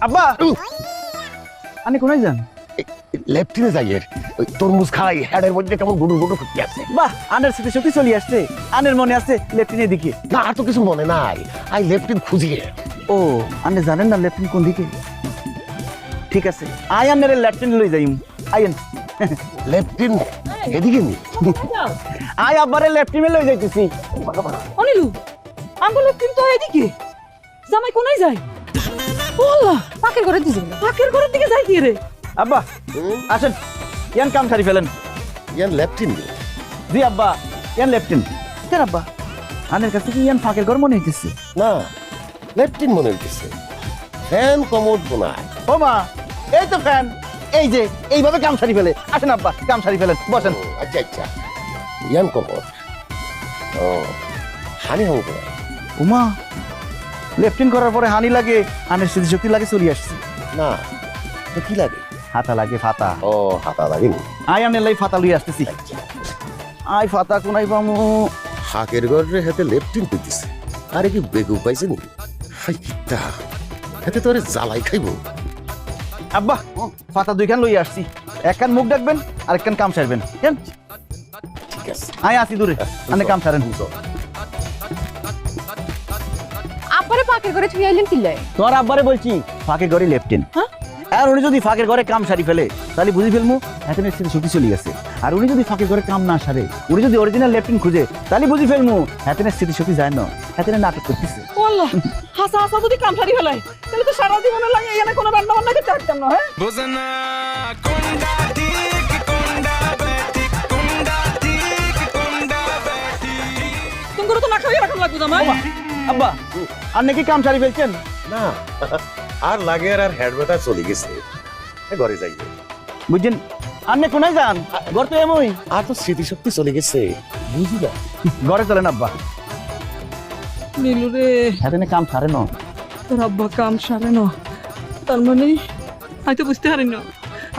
আব্বা আপনি কোনায় যান? লেফটিনে যাইয়ের ওই তরমুজ খাই হেডের মধ্যে কেমন গুডুর গুডুর করতে আছে। বাহ, আনের সাথে সত্যি চলে আসছে। আনের মনে আছে লেফটিনের দিকে? না আর তো কিছু মনে নাই, আই লেফটিন খুঁজিয়ে। ও, আপনি জানেন না লেফটিন কোন দিকে? ঠিক আছে, আই আনের লেফটিন লই যাইম। আইন লেফটিন এদিকে নি। আই আব্বারে লেফটিনে লই যাইতেছি। অনিলু আঙ্গুল কিন্তু এদিকে জামাই কোনায় যায়? ওলা পাকের ঘরে দিছে, পাকের ঘরের দিকে যায় কি রে? আব্বা আসেন, ইয়ান কাম সারি ফেলেন। ইয়ান লেফটিন নি। জি আব্বা, ইয়ান লেফটিন। কেন আব্বা, আনের কাছে কি ইয়ান ফাঁকের ঘর মনে হইতেছে? না লেফটিন মনে হইতেছে। Fan commode বোনায়। ও মা, এই তো ফ্যান। এই যে এইভাবে কাম সারি ফেলে। আসেন আব্বা, কাম সারি ফেলেন, বসেন। আচ্ছা আচ্ছা, ইয়ান কমোড। ও হানি হং করে। উমা, লেফটিন করার পরে হানি লাগে, আনের স্মৃতিশক্তি লাগে, চলে আসছে। না তো কি লাগে? হাতা লাগে, ফাতা। ও হাতা লাগেনি। আই আনের লাই ফাতা লই আসতেছি। আই ফাতা কোনাই পামু? হাকের ঘরে হাতে লেফটিন কইতেছে। আরে কি বেগু পাইছে নি? হাই কিতা হাতে তো আরে জ্বালাই খাইবো। আব্বা ফাতা দুইখান লই আসছি। একখান মুখ ডাকবেন আর একখান কাম সারবেন। কেন? ঠিক আছে। আই আসি দূরে, আনে কাম সারেন। আপারে পাকের ঘরে তুই আইলেন কিল্লাই? তোর আব্বারে বলছি ফাঁকের ঘরে লেফটিন। হ্যাঁ? আর উনি যদি ফাঁকের ঘরে কাম সারি ফেলে তাহলে বুঝি ফেলমু এতনের সাথে ছুটি চলে গেছে। আর উনি যদি ফাঁকের ঘরে কাম না সারে, উনি যদি অরিজিনাল লেফটিন খুঁজে, তাহলে বুঝি ফেলমু এতনের স্মৃতি শক্তি যায় না, এতনের নাটক করতেছে। ওলা হাসা হাসা যদি কাম সারি ফেলাই তাহলে তো সারা জীবনে লাগে এখানে কোনো রান্না বান্না করতে পারতাম না। হ্যাঁ বুঝনা কোনটা ঠিক কোনটা বেঠিক কোনটা ঠিক কোনটা বেঠিক তুমি তো না খাইয়ে রাখা লাগবে জামাই। আব্বা আর নাকি কাম সারি ফেলছেন? না আর লাগে আর হেড ব্যথা চলে গেছে, ঘরে যাই। বুঝছেন, আপনি কোনায় যান? ঘর তো এমই। আর তো স্মৃতিশক্তি চলে গেছে, বুঝি না। ঘরে চলেন আব্বা, নীলু রে এতনে কাম সারে না। তোর আব্বা কাম সারে না, তার মানে হয়তো বুঝতে পারি না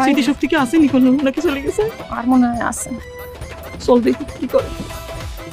স্মৃতি শক্তি কি আসেনি কোনো নাকি চলে গেছে? আর মনে হয় আছে। চল দেখি কি করে।